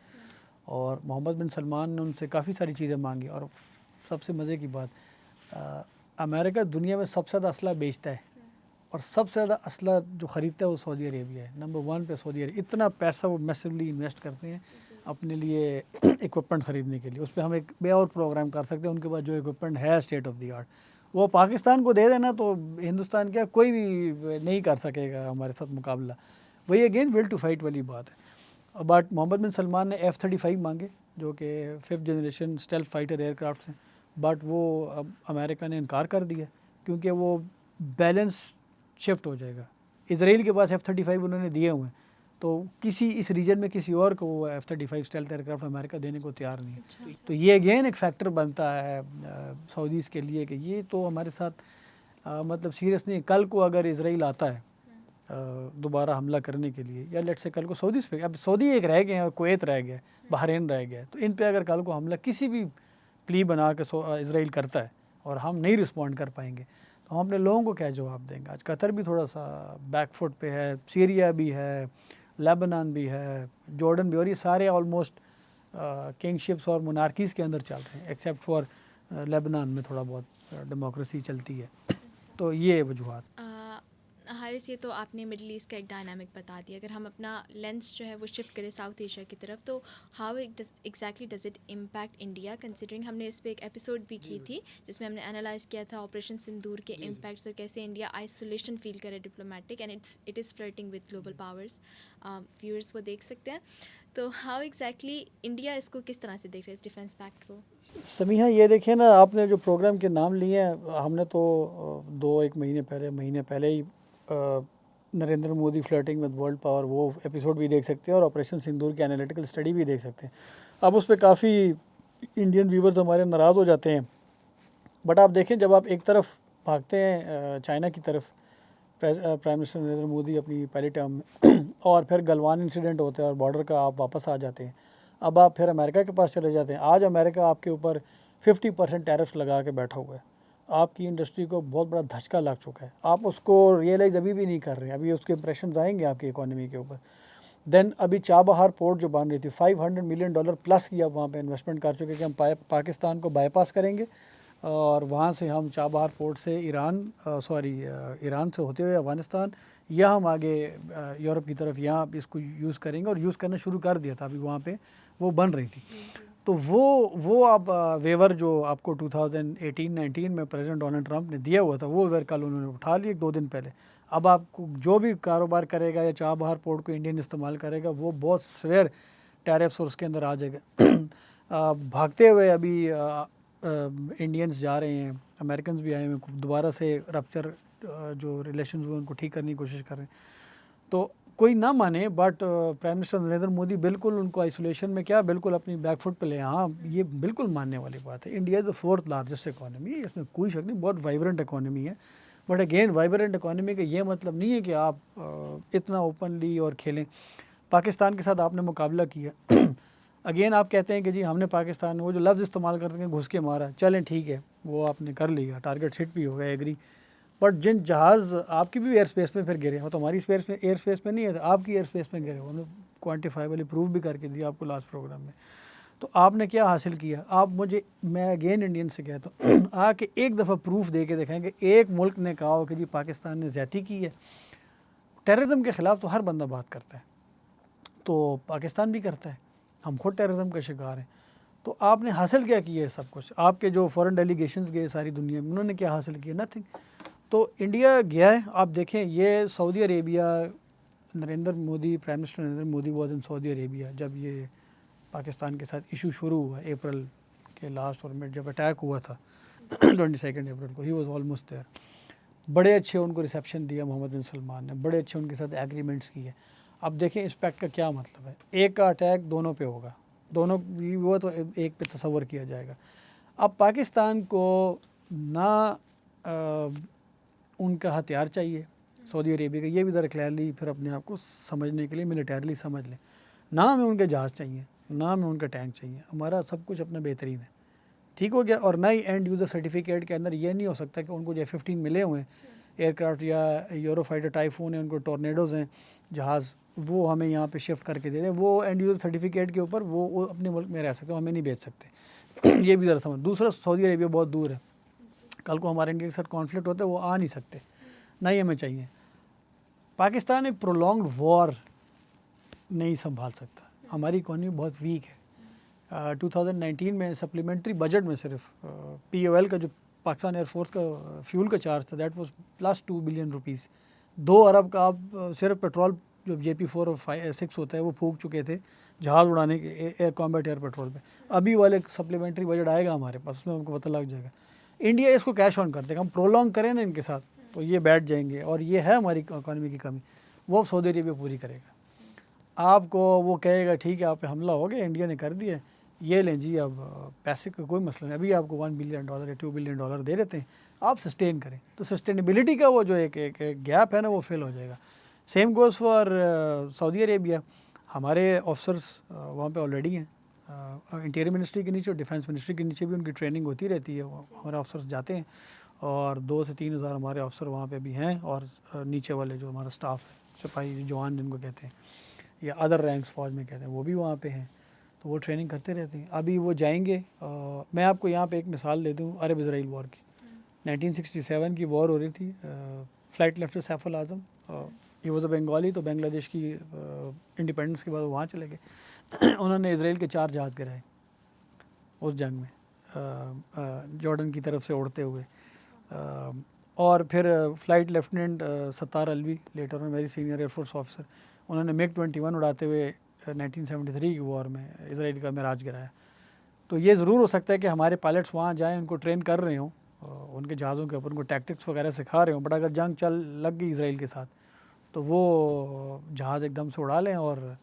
और मोहम्मद बिन सलमान ने उनसे काफ़ी सारी चीज़ें मांगी। और सबसे मज़े की बात, अमेरिका दुनिया में सबसे ज़्यादा असला बेचता है, और सबसे ज़्यादा असला जो ख़रीदता है वो सऊदी अरेबिया है। नंबर 1 पे सऊदी अरेबिया, इतना पैसा वो मैसिवली इन्वेस्ट करते हैं अपने लिए इक्विपमेंट ख़रीदने के लिए। उस पर हम एक बे और प्रोग्राम कर सकते हैं। उनके पास जो इक्विपमेंट है स्टेट ऑफ द आर्ट, वो पाकिस्तान को दे देना तो हिंदुस्तान क्या कोई भी नहीं कर सकेगा हमारे साथ मुकाबला। वही अगेन विल टू फाइट वाली बात है। बट मोहम्मद बिन सलमान ने F-35 मांगे जो कि 5th generation stealth fighter aircraft हैं, बट वो अब अमेरिका ने इनकार कर दिया क्योंकि वो बैलेंस शिफ्ट हो जाएगा। इसराइल के पास F-35 उन्होंने दिए हुए हैं, तो किसी इस रीजन में किसी और को वो F-35 स्टेल्थ एयरक्राफ्ट अमेरिका देने को तैयार नहीं है। अच्छा। तो ये अगेन एक फैक्टर बनता है सऊदीज़ के लिए कि ये तो हमारे साथ मतलब सीरियस नहीं है। कल को अगर इसराइल आता है दोबारा हमला करने के लिए, या लेट से कल को सऊदीज़ पे, अब सऊदी एक रह गए हैं और कुवैत रह गया, बहरीन रह गया, तो इन पे अगर कल को हमला किसी भी प्ली बना के इसराइल करता है और हम नहीं रिस्पॉन्ड कर पाएंगे तो हम अपने लोगों को क्या जवाब देंगे। आज कतर भी थोड़ा सा बैकफुट पे है, सीरिया भी है, लेबनान भी है, जॉर्डन भी, और ये सारे ऑलमोस्ट किंगशिप्स और मोनार्कीज़ के अंदर चल रहे हैं, एक्सेप्ट फॉर लेबनान में थोड़ा बहुत डेमोक्रेसी चलती है। तो ये वजूहत। हारिस, ये तो आपने मिडल ईस्ट का एक डायनामिक बता दिया। अगर हम अपना लेंस जो है वो शिफ्ट करें साउथ एशिया की तरफ, तो how exactly does it impact India, considering हमने इस पे एक एपिसोड भी की थी जिसमें हमने एनालाइज किया था ऑपरेशन सिंदूर के इम्पैक्ट्स और कैसे इंडिया आइसोलेशन फील करे diplomatic and it is flirting with global powers. Viewers वो देख सकते हैं। तो हाउ एग्जैक्टली इंडिया इसको किस तरह से देख रहे हैं इस डिफेंस पैक्ट को? समीहा, ये देखिए ना, आपने जो प्रोग्राम के नाम लिए हैं, हमने तो 2-1 महीने पहले ही Narendra Modi flirting with world power वो एपिसोड भी देख सकते हैं और ऑपरेशन सिंदूर की एनालिटिकल स्टडी भी देख सकते हैं। अब उस पर काफ़ी इंडियन व्यूवर्स हमारे नाराज़ हो जाते हैं, बट आप देखें जब आप एक तरफ भागते हैं चाइना की तरफ, प्राइम मिनिस्टर नरेंद्र मोदी अपनी पहली टर्म में और फिर गलवान इंसिडेंट होता है और बॉर्डर का आप वापस आ जाते हैं, अब आप फिर अमेरिका के पास चले जाते हैं। आज अमेरिका आपके ऊपर 50% टैरिफ्स लगा के बैठा हुआ है, आपकी इंडस्ट्री को बहुत बड़ा धचका लग चुका है, आप उसको रियलाइज़ अभी भी नहीं कर रहे हैं, अभी उसके इंप्रेशन आएंगे आपकी इकोनॉमी के ऊपर। देन अभी चाबहार पोर्ट जो बन रही थी, $500 मिलियन प्लस की आप वहाँ पे इन्वेस्टमेंट कर चुके कि हम पाकिस्तान को बाईपास करेंगे और वहाँ से हम चाबहार पोर्ट से ईरान से होते हुए अफ़गानिस्तान, या हम आगे यूरोप की तरफ यहाँ इसको यूज़ करेंगे, और यूज़ करना शुरू कर दिया था। अभी वहाँ पे वो बन रही थी। तो वो आप वेवर जो आपको 2018-19 में प्रेसिडेंट डोनाल्ड ट्रंप ने दिया हुआ था, वो वेवर कल उन्होंने उठा लिया 2 दिन पहले। अब आपको जो भी कारोबार करेगा या चाबहार पोर्ट को इंडियन इस्तेमाल करेगा, वो बहुत सवेर टैरिफ्स और उसके अंदर आ जाएगा। भागते हुए अभी इंडियंस जा रहे हैं, अमेरिकन भी आए हैं, दोबारा से रप्चर जो रिलेशंस हुए उनको ठीक करने की कोशिश कर रहे हैं। तो कोई ना माने, but prime minister Narendra Modi बिल्कुल उनको आइसोलेशन में क्या बिल्कुल अपनी बैकफुट पे ले। हाँ, ये बिल्कुल मानने वाली बात है। India is the 4th largest economy, इसमें कोई शक नहीं, बहुत वाइब्रेंट इकोनॉमी है। बट अगेन वाइब्रेंट इकोनॉमी का ये मतलब नहीं है कि आप इतना ओपनली और खेलें। पाकिस्तान के साथ आपने मुकाबला किया अगेन आप कहते हैं कि जी हमने पाकिस्तान, वो जो लफ्ज़ इस्तेमाल करते हैं घुस के मारा, चलें ठीक है, वो आपने कर लिया, टारगेट हिट भी हो गया, एग्री। बट जिन जहाज़ आपकी भी एयर स्पेस में फिर गिरे, वो तो हमारी एयर स्पेस में नहीं है, आपकी एयर स्पेस में गिरे, हमने क्वान्टिफाइबली प्रूव भी करके दिया आपको लास्ट प्रोग्राम में। तो आपने क्या हासिल किया? मैं अगेन इंडियन से कहता हूँ आके एक दफ़ा प्रूफ दे के दिखाएं कि एक मुल्क ने कहा हो कि जी पाकिस्तान ने ज़्यादती की है। टेररिज्म के ख़िलाफ़ तो हर बंदा बात करता है, तो पाकिस्तान भी करता है, हम खुद टेररिज्म का शिकार हैं। तो आपने हासिल क्या किया है? सब कुछ। आपके जो फॉरेन डेलीगेशंस गए सारी दुनिया में, उन्होंने क्या हासिल किया? नथिंग। तो इंडिया गया है। आप देखें, ये Saudi Arabia, Narendra Modi, prime minister Narendra Modi was in Saudi Arabia जब ये पाकिस्तान के साथ इशू शुरू हुआ अप्रैल के लास्ट और मिड, जब अटैक हुआ था 22 अप्रैल को, ही वॉज ऑलमोस्ट देयर। बड़े अच्छे उनको रिसेप्शन दिया मोहम्मद बिन सलमान ने, बड़े अच्छे उनके साथ एग्रीमेंट्स किए। अब देखें इस पैक्ट का क्या मतलब है। एक का अटैक दोनों पे होगा, दोनों वो तो एक पे तस्वर किया जाएगा। अब पाकिस्तान को ना उनका हथियार चाहिए सऊदी अरेबिया का, ये भी ज़रा क्लियरली फिर अपने आप को समझने के लिए मिलिटरीली समझ लें। ना हमें उनके जहाज़ चाहिए, ना हमें उनका टैंक चाहिए, हमारा सब कुछ अपना बेहतरीन है, ठीक हो गया। और ना ही एंड यूज़र सर्टिफिकेट के अंदर ये नहीं हो सकता कि उनको जो F-15 मिले हुए हैं एयरक्राफ्ट या यूरोफाइटर टाइफून है, उनको टॉर्नेडोज़ हैं जहाज़, वो हमें यहाँ पे शिफ्ट करके दे दें, वो एंड यूज़र सर्टिफिकेट के ऊपर वो अपने मुल्क में रह सकते, हमें नहीं बेच सकते ये भी ज़रा समझ। दूसरा, सऊदी अरेबिया बहुत दूर है, कल को हमारे इंडिया के साथ कॉन्फ्लिक्ट होता है, वो आ नहीं सकते, ना ही हमें चाहिए। पाकिस्तान एक प्रोलॉन्ग्ड वॉर नहीं संभाल सकता। हमारी इकॉनमी बहुत वीक है। 2019 में सप्लीमेंट्री बजट में सिर्फ POL का जो पाकिस्तान एयरफोर्स का फ्यूल का चार्ज था that was plus 2 billion rupees. 2 अरब का आप सिर्फ पेट्रोल जो JP4 और 6 होता है वो फूक चुके थे जहाज़ उड़ाने के एयर कॉम्बैट एयर पेट्रोल पे। अभी वाले सप्लीमेंट्री बजट आएगा हमारे पास, उसमें हमको पता लग जाएगा। इंडिया इसको कैश ऑन कर देगा, हम प्रोलॉन्ग करें ना इनके साथ तो ये बैठ जाएंगे, और ये है हमारी इकॉनमी की कमी, वो सऊदी अरेबिया पूरी करेगा। आपको वो कहेगा ठीक है आप पे हमला हो गया, इंडिया ने कर दिया, ये लें जी, अब पैसे का कोई मसला नहीं, अभी आपको $1 बिलियन या $2 बिलियन दे देते हैं, आप सस्टेन करें। तो सस्टेनेबिलिटी का वो जो एक गैप है ना वो फिल हो जाएगा। Same goes for Saudi Arabia. हमारे ऑफिसर्स वहाँ पे ऑलरेडी हैं, इंटीरियर मिनिस्ट्री के नीचे और डिफेंस मिनिस्ट्री के नीचे भी उनकी ट्रेनिंग होती रहती है, हमारे ऑफिसर्स जाते हैं, और 2 से 3 हज़ार हमारे ऑफिसर वहाँ पे भी हैं, और नीचे वाले जो हमारा स्टाफ है, सिपाही जवान जिनको कहते हैं या अदर रैंक्स फौज में कहते हैं, वो भी वहाँ पे हैं, तो वो ट्रेनिंग करते रहते हैं। अभी वो जाएंगे। मैं आपको यहाँ पे एक मिसाल दे दूँ अरब इसराइल वॉर की। 1967 की वॉर हो रही थी, फ्लाइट लेफ्टिनेंट सैफुल आज़म, ये वॉज अ बंगाली, तो बांग्लादेश की इंडिपेंडेंस के बाद वहाँ चले गए। उन्होंने इसराइल के 4 जहाज़ गिराए उस जंग में, जॉर्डन की तरफ से उड़ते हुए। और फिर flight lieutenant Sattar Alvi, later में वेरी सीनियर एयरफोर्स ऑफिसर, उन्होंने MiG-21 उड़ाते हुए 1973 की वॉर में इसराइल का मिराज गिराया। तो ये ज़रूर हो सकता है कि हमारे पायलट्स वहाँ जाएँ, उनको ट्रेन कर रहे हों, उनके जहाज़ों के ऊपर उनको टैक्टिक्स वगैरह सिखा रहे हों, बट अगर जंग लग गई इसराइल के साथ तो वो जहाज़ एकदम से उड़ा लें। और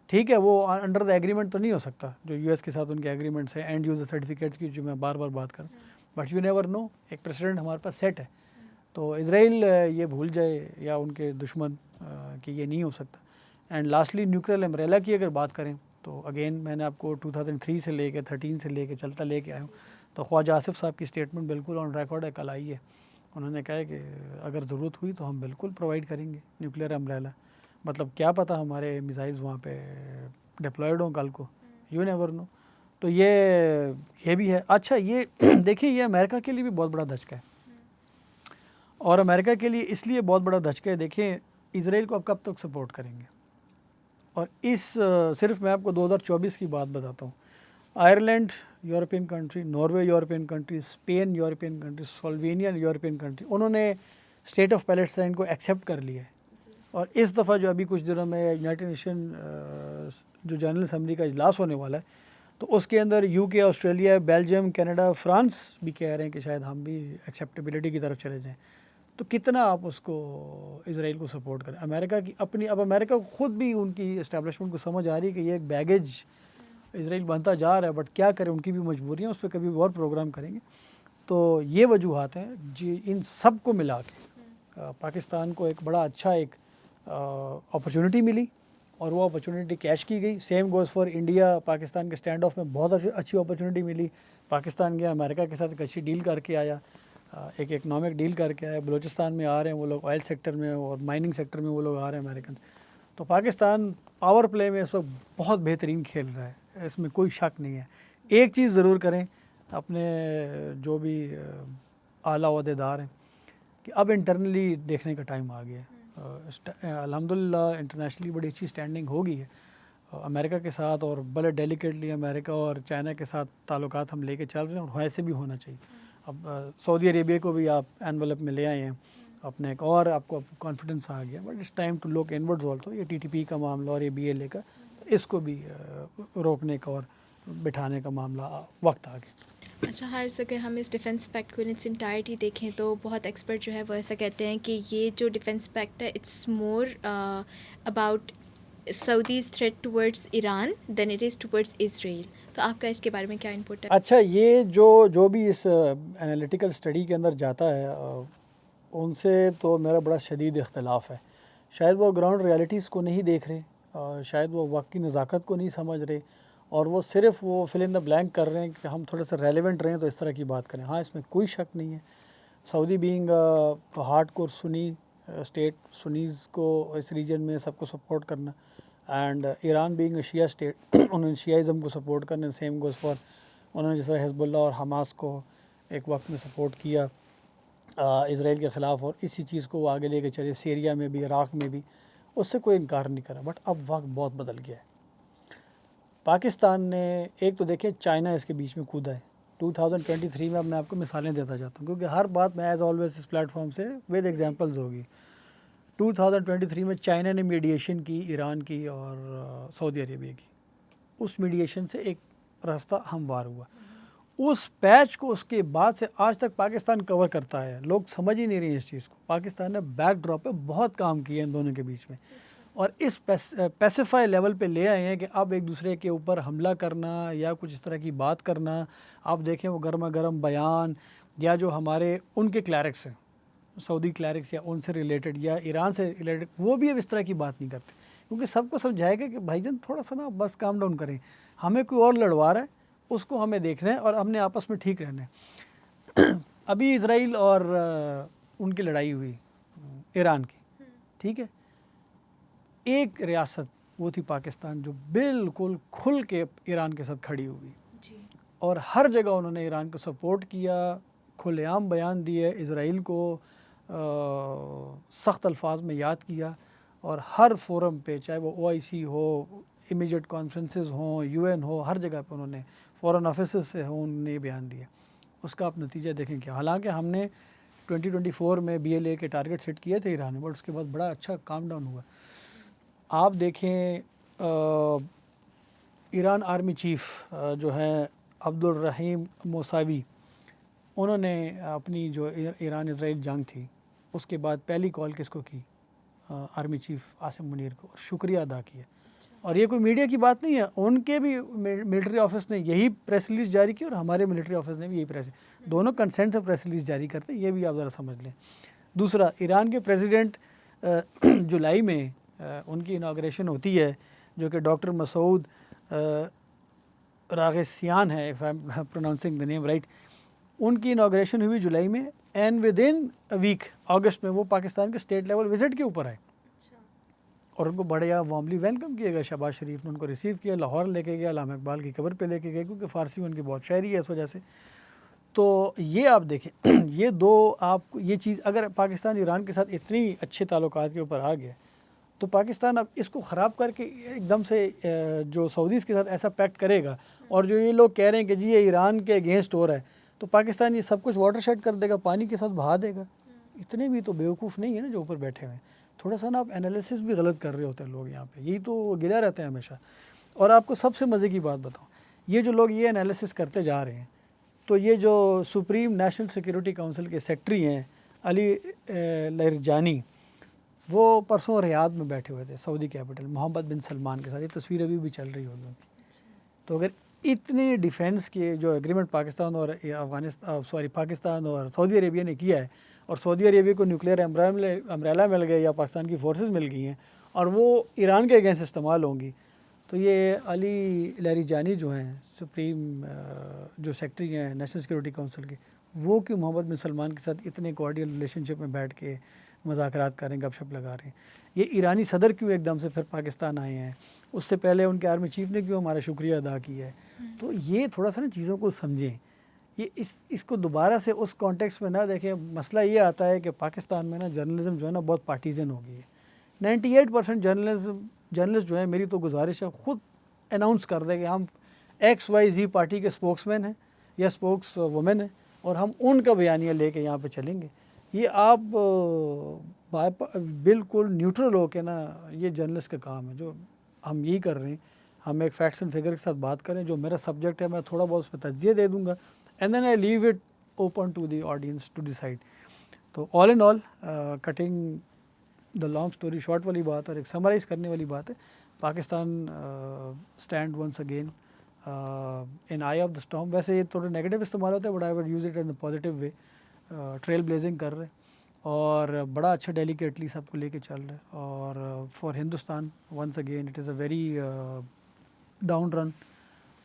ठीक है, वो अंडर द एग्रीमेंट तो नहीं हो सकता जो US के साथ उनके एग्रीमेंट्स है, एंड यूज़र सर्टिफिकेट्स की जो मैं बार बार बात करूँ, बट यू नेवर नो, एक प्रेसिडेंट हमारे पास सेट है। तो इसराइल ये भूल जाए या उनके दुश्मन कि ये नहीं हो सकता। एंड लास्टली न्यूक्लियर अम्ब्रेला की अगर बात करें तो अगेन मैंने आपको 2003 से लेके 13 से लेके चलता लेके आया हूँ, तो ख्वाजा आसिफ साहब की स्टेटमेंट बिल्कुल ऑन रिकॉर्ड है, कल आई है। उन्होंने कहा है कि अगर ज़रूरत हुई तो हम बिल्कुल प्रोवाइड करेंगे न्यूक्लियर अम्ब्रेला। मतलब क्या पता हमारे मिसाइल्स वहाँ पे डिप्लॉयड हों कल को, यू नेवर नो। तो ये भी है। अच्छा, ये देखिए, ये अमेरिका के लिए भी बहुत बड़ा धचका है, और अमेरिका के लिए इसलिए बहुत बड़ा धचका है। देखें, इसराइल को अब कब तक सपोर्ट करेंगे, और इस सिर्फ मैं आपको 2024 की बात बताता हूँ। Ireland European country, Norway European country, Spain European country, Slovenia European country, उन्होंने स्टेट ऑफ पैलेस्टाइन को एक्सेप्ट कर लिया है। और इस दफ़ा जो अभी कुछ दिनों में यूनाइटेड नेशन जो जनरल असम्बली का इजलास होने वाला है, तो उसके अंदर UK, Australia, Belgium, Canada, France भी कह रहे हैं कि शायद हम भी एक्सेप्टेबिलिटी की तरफ चले जाएं। तो कितना आप उसको इसराइल को सपोर्ट करें। अमेरिका की अपनी, अब अमेरिका को ख़ुद भी उनकी इस्टेब्लिशमेंट को समझ आ रही है कि ये एक बैगेज इसराइल बनता जा रहा है, बट क्या करें, उनकी भी मजबूरियाँ, उस पर कभी और प्रोग्राम करेंगे। तो ये वजूहत हैं जी, इन सब को मिला के पाकिस्तान को एक बड़ा अच्छा एक अपॉर्चुनिटी मिली, और वो अपॉर्चुनिटी कैश की गई। Same goes for India, Pakistan के स्टैंड ऑफ में बहुत अच्छी अपॉर्चुनिटी मिली। पाकिस्तान गया, अमेरिका के साथ एक अच्छी डील करके आया, एक इकनॉमिक डील करके आया। बलूचिस्तान में आ रहे हैं वो लोग, ऑयल सेक्टर में और माइनिंग सेक्टर में वो लोग आ रहे हैं अमेरिकन। तो पाकिस्तान पावर प्ले में इस वक्त बहुत बेहतरीन खेल रहा है, इसमें कोई शक नहीं है। एक चीज़ ज़रूर करें अपने जो भी आला ओहदेदार हैं कि अब इंटरनली देखने का टाइम आ गया है। अल्हम्दुलिल्लाह इंटरनेशनली बड़ी अच्छी स्टैंडिंग हो गई है अमेरिका के साथ, और बड़े डेलिकेटली अमेरिका और चाइना के साथ ताल्लुकात हम लेके चल रहे हैं, और वैसे भी होना चाहिए। अब सऊदी अरेबिया को भी आप एनवलप में ले आए हैं अपने एक, और आपको कॉन्फिडेंस आ गया, but it's time to look inwards also. ये TTP का मामला और ये BLA का, इसको भी रोकने का और बिठाने का मामला वक्त आ गया। अच्छा हारिस, अगर हम इस डिफेंस पैक्ट को इन इट्स इंटायरिटी देखें तो बहुत एक्सपर्ट जो है वो ऐसा कहते हैं कि ये जो डिफेंस पैक्ट है it's more about Saudis threat towards Iran than it is towards Israel. तो आपका इसके बारे में क्या इनपुट है? अच्छा, ये जो भी इस एनालिटिकल स्टडी के अंदर जाता है उनसे तो मेरा बड़ा शदीद इख्तलाफ है। शायद वो ग्राउंड रियलिटीज़ को नहीं देख रहे, शायद वो वक्त की नज़ाकत को नहीं समझ रहे, और वो सिर्फ वो फिल इन द ब्लैंक कर रहे हैं कि हम थोड़े से रेलेवेंट रहें तो इस तरह की बात करें। हाँ, इसमें कोई शक नहीं है, Saudi being hard core Sunni state, Sunnis को इस रीजन में सबको सपोर्ट करना, and Iran being Shia state उन्होंने शियाइज़म को सपोर्ट करना। सेम गोज़ फॉर उन्होंने जैसे हिज़्बुल्लाह और हमास को एक वक्त में सपोर्ट किया इसराइल के ख़िलाफ़, और इसी चीज़ को वो आगे लेके चले सीरिया में भी, इराक़ में भी, उससे कोई इनकार नहीं करा। बट अब वक्त बहुत बदल गया है। पाकिस्तान ने एक तो देखें चाइना इसके बीच में कूदा है 2023 में। अब मैं आपको मिसालें देता जाता हूँ क्योंकि हर बात मैं एज ऑलवेज इस प्लेटफॉर्म से विद एग्जांपल्स होगी। 2023 में चाइना ने मीडिएशन की ईरान की और सऊदी अरेबिया की। उस मीडिएशन से एक रास्ता हमवार हुआ। उस पैच को उसके बाद से आज तक पाकिस्तान कवर करता है। लोग समझ ही नहीं रहे हैं इस चीज़ को। पाकिस्तान ने बैकड्रॉप पे बहुत काम किया इन दोनों के बीच में और इस पैसिफाई लेवल पे ले आए हैं कि अब एक दूसरे के ऊपर हमला करना या कुछ इस तरह की बात करना, आप देखें वो गर्मा गर्म बयान या जो हमारे उनके क्लैरिक्स हैं, सऊदी क्लैरिक्स या उनसे रिलेटेड या ईरान से रिलेटेड, वो भी अब इस तरह की बात नहीं करते क्योंकि सबको समझाएगा कि भाईजान थोड़ा सा ना बस काम डाउन करें, हमें कोई और लड़वा रहा है उसको हमें देखना है और हमने आपस में ठीक रहना है। अभी इसराइल और उनकी लड़ाई हुई ईरान की, ठीक है, एक रियासत वो थी पाकिस्तान जो बिल्कुल खुल के ईरान के साथ खड़ी हुई जी। और हर जगह उन्होंने ईरान को सपोर्ट किया, खुलेआम बयान दिए, इसराइल को सख्त अल्फाज में याद किया और हर फोरम पे, चाहे वो OIC हो, इमीडिएट कॉन्फ्रेंसेस हों, UN हो, हर जगह पे उन्होंने फॉरेन ऑफिसर्स से हो उन्होंने ये बयान दिया। उसका आप नतीजा देखें क्या। हालांकि हमने 2024 में BLA के टारगेट सेट किए थे ईरान में, बट उसके बाद बड़ा अच्छा काम डाउन हुआ। आप देखें ईरान आर्मी चीफ जो है अब्दुल रहीम मौसावी, उन्होंने अपनी जो ईरान इसराइल जंग थी उसके बाद पहली कॉल किसको की, आर्मी चीफ आसिम मुनीर को, और शुक्रिया अदा किया। और ये कोई मीडिया की बात नहीं है, उनके भी मिलिट्री ऑफिस ने यही प्रेस रिलीज़ जारी की और हमारे मिलिट्री ऑफिस ने भी यही प्रेस, दोनों कंसेंट से प्रेस रिलीज़ जारी करते हैं, ये भी आप ज़रा समझ लें। दूसरा, ईरान के प्रेसिडेंट जुलाई में उनकी इनाग्रेशन होती है जो कि डॉक्टर मसूद रागसियान है, if I am pronouncing the name right. उनकी इनाग्रेशन हुई जुलाई में and within a week अगस्त में वो पाकिस्तान के स्टेट लेवल विजिट के ऊपर आए और उनको बढ़िया वार्मली वेलकम किया गया। शहबाज शरीफ ने उनको रिसीव किया, लाहौर लेके गया, अल्लामा इकबाल की कब्र पे लेके गए क्योंकि फ़ारसी में उनकी बहुत शायरी है इस वजह से। तो ये आप देखें ये दो, आप ये चीज़ अगर पाकिस्तान ईरान के साथ इतनी अच्छे ताल्लुकात के ऊपर आ गया तो पाकिस्तान अब इसको ख़राब करके एकदम से जो सऊदीज़ के साथ ऐसा पैक्ट करेगा और जो ये लोग कह रहे हैं कि जी ये ईरान के अगेंस्ट हो रहा है, तो पाकिस्तान ये सब कुछ वाटर शेड कर देगा, पानी के साथ बहा देगा। इतने भी तो बेवकूफ़ नहीं है ना जो ऊपर बैठे हुए हैं। थोड़ा सा ना आप एनालिसिस भी गलत कर रहे होते हैं लोग यहाँ पे, यही तो गिरा रहते हैं हमेशा। और आपको सबसे मज़े की बात बताऊँ, ये जो लोग ये एनालिसिस करते जा रहे हैं, तो ये जो सुप्रीम नेशनल सिक्योरिटी काउंसिल के सेक्रेटरी हैं अली लहरजानी, वो परसों रियाद में बैठे हुए थे, सऊदी कैपिटल, मोहम्मद बिन सलमान के साथ। ये तस्वीर अभी भी चल रही होगी उनकी। तो अगर इतने डिफेंस के जो एग्रीमेंट पाकिस्तान और पाकिस्तान और सऊदी अरेबिया ने किया है और सऊदी अरेबिया को न्यूक्लियर अम्ब्रेला मिल गया या पाकिस्तान की फोर्सेस मिल गई हैं और वो ईरान के अगेंस्ट इस्तेमाल होंगी, तो ये अली लहरजानी जो हैं सुप्रीम जो सेक्रेटरी हैं नेशनल सिक्योरिटी काउंसिल के, वो क्यों मोहम्मद बिन सलमान के साथ इतने कॉर्डियल रिलेशनशिप में बैठ के मुज़ाकरात कर रहे हैं, गपशप लगा रहे हैं। ये ईरानी सदर क्यों एकदम से फिर पाकिस्तान आए हैं, उससे पहले उनके आर्मी चीफ ने क्यों हमारा शुक्रिया अदा किया है। तो ये थोड़ा सा ना चीज़ों को समझें, ये इसको दोबारा से उस कॉन्टेक्स्ट में ना देखें। मसला ये आता है कि पाकिस्तान में ना जर्नलिज्म जो है ना बहुत पार्टीजन हो गई है। 98% जर्नलिस्ट जो है, मेरी तो गुजारिश है, ख़ुद अनाउंस कर दें कि हम XYZ पार्टी के स्पोक्समैन हैं या स्पोक्स वुमेन हैं और हम उनका बयानिया लेके यहाँ पे चलेंगे। ये आप बिल्कुल न्यूट्रल हो के ना, ये जर्नलिस्ट का काम है। जो हम यही कर रहे हैं, हम एक फैक्ट्स एंड फिगर के साथ बात करें, जो मेरा सब्जेक्ट है मैं थोड़ा बहुत उस पर तज्जिया दे दूँगा and then I leave it open to the audience to decide. तो all in all, cutting the long story short वाली बात और एक समराइज़ करने वाली बात है, Pakistan stand once again in eye of the storm. वैसे ये थोड़ा नेगेटिव इस्तेमाल होता है but I would use it in the positive way. Trailblazing कर रहे हैं और बड़ा अच्छा डेलिकेटली सबको लेके चल रहे हैं और for Hindustan once again it is a very down run.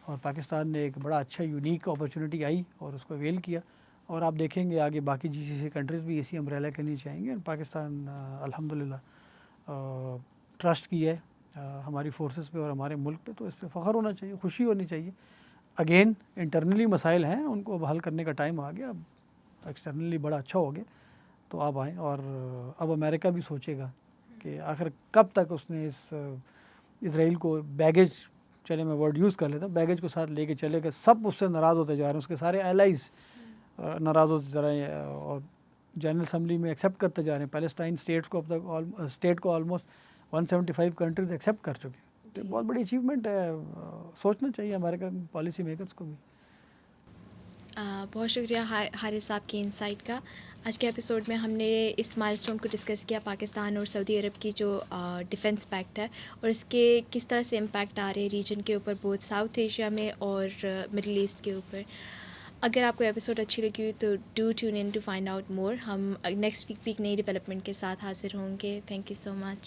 और पाकिस्तान ने एक बड़ा अच्छा यूनिक अपॉर्चुनिटी आई और उसको अवेल किया और आप देखेंगे आगे बाकी GCC कंट्रीज़ भी इसी अम्ब्रेला के नीचे आएंगे। पाकिस्तान अल्हम्दुलिल्लाह ट्रस्ट की है हमारी फोर्सेस पे और हमारे मुल्क पे, तो इस पर फ़ख्र होना चाहिए, खुशी होनी चाहिए। अगेन इंटरनली मसाइल हैं, उनको अब हल करने का टाइम आ गया, अब एक्सटर्नली बड़ा अच्छा हो गया, तो आप आएँ। और अब अमेरिका भी सोचेगा कि आखिर कब तक उसने इस इसराइल को बैगेज चले मैं वर्ड यूज़ कर लेता हूँ, बैगेज को साथ लेके चले गए, सब उससे नाराज़ होते जा रहे हैं, उसके सारे एलाइज नाराज़ होते जा रहे हैं और जनरल असम्बली में एक्सेप्ट करते जा रहे हैं। पैलेस्टाइन स्टेट को ऑलमोस्ट 175 कंट्रीज एक्सेप्ट कर चुके हैं। तो बहुत बड़ी अचीवमेंट है, सोचना चाहिए हमारे पॉलिसी मेकर्स को भी। बहुत शुक्रिया हारिस साहब की इंसाइट का। आज के एपिसोड में हमने इस माइलस्टोन को डिस्कस किया, पाकिस्तान और सऊदी अरब की जो डिफेंस पैक्ट है और इसके किस तरह से इम्पैक्ट आ रहे हैं रीजन के ऊपर, बोथ साउथ एशिया में और मिडल ईस्ट के ऊपर। अगर आपको एपिसोड अच्छी लगी हुई तो do tune in to find out more. हम नेक्स्ट वीक भी एक नई डेवलपमेंट के साथ हाजिर होंगे। Thank you so much.